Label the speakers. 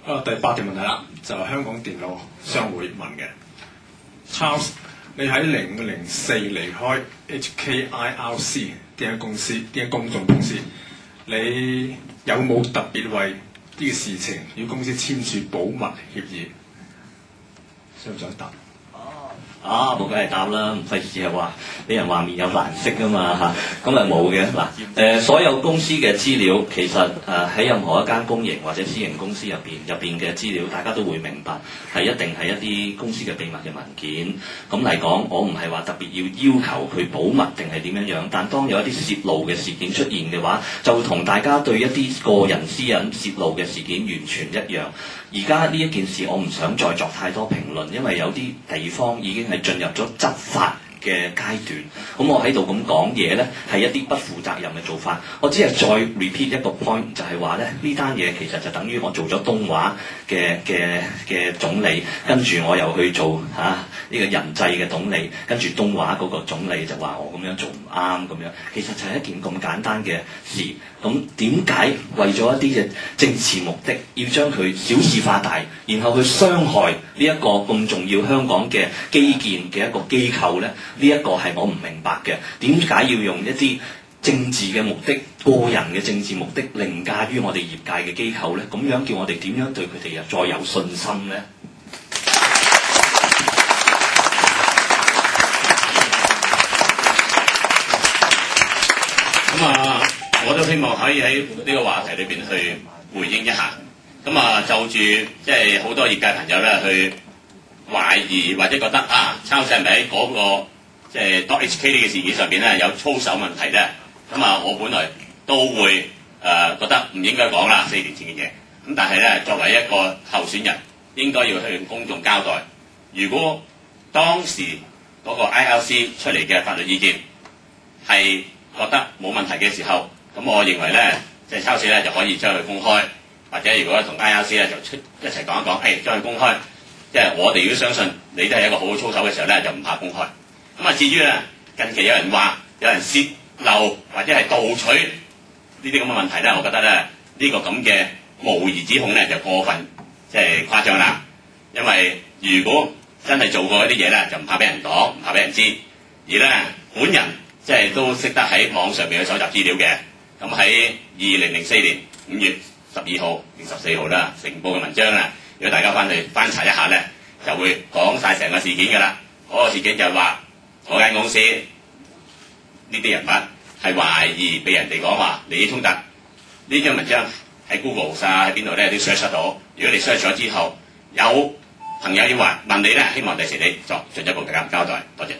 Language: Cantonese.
Speaker 1: 第8條問題啦，就係香港電腦商會問嘅 Charles， 你喺0504離開 HKIRC 呢間公司，呢間公眾公司，你有冇特別為呢個事情與公司簽署保密協議？想唔想答？
Speaker 2: 冇梗係答啦，唔費事係話俾人話面有難色㗎嘛嚇，咁冇嘅嗱。所有公司嘅資料其實喺任何一間公營或者私營公司入邊嘅資料，大家都會明白係一定係一啲公司嘅秘密嘅文件。咁嚟講，我唔係話特別要求佢保密定係點樣樣，但當有一啲泄露嘅事件出現嘅話，就會同大家對一啲個人私隱泄露嘅事件完全一樣。而家呢一件事，我唔想再作太多評論，因為有啲地方已經係進入咗執法嘅階段。咁我喺度咁講嘢呢，係一啲不負責任嘅做法。我只係再 repeat 一個 point， 就係話呢單嘢其實就等於我做咗東華嘅總理，跟住我又去做呢個人際嘅總理，跟住東華嗰個總理就話我咁樣做唔啱咁樣。其實就係一件咁簡單嘅事。咁點解為咗一啲嘅政治目的，要將佢小事化大，然後去傷害呢一個咁重要香港嘅基建嘅一個機構呢？呢一個係我唔明白嘅。點解要用一啲政治嘅目的、個人嘅政治目的凌駕於我哋業界嘅機構呢？咁樣叫我哋點樣對佢哋又再有信心呢？
Speaker 3: 我都希望可以喺呢個話題裏邊去回應一下。就住即係好多業界朋友咧去懷疑或者覺得抄係咪喺嗰個即係 .hk 呢個事件上邊咧有操守問題咧？我本來都會覺得唔應該講啦，4年前嘅嘢。咁但係咧，作為一個候選人，應該要向公眾交代。如果當時嗰個 IRC 出嚟嘅法律意見係覺得冇問題嘅時候，咁我認為咧，即係抄寫咧就可以將佢公開，或者如果同 IRC 咧就一齊講一講，將佢公開。即係我哋如果相信你都係一個好好操守嘅時候咧，就唔怕公開。至於咧近期有人話有人泄漏或者係盜取呢啲咁嘅問題咧，我覺得咧呢個咁嘅無疑指控咧就過分即係誇張啦。因為如果真係做過一啲嘢咧，就唔怕俾人講，唔怕俾人知。而咧本人即係都識得喺網上面去搜集資料嘅。咁喺2004年5月12號定14號啦，成報嘅文章啦，如果大家翻去翻查一下咧，就會講晒成個事件㗎啦。嗰個事件就係話嗰間公司呢啲人物係懷疑被人哋講話利益衝突。呢張文章喺 Google 喺邊度咧都 search 得到。如果你 search 咗之後，有朋友要問你咧，希望第時你作進一步嘅交代。多謝。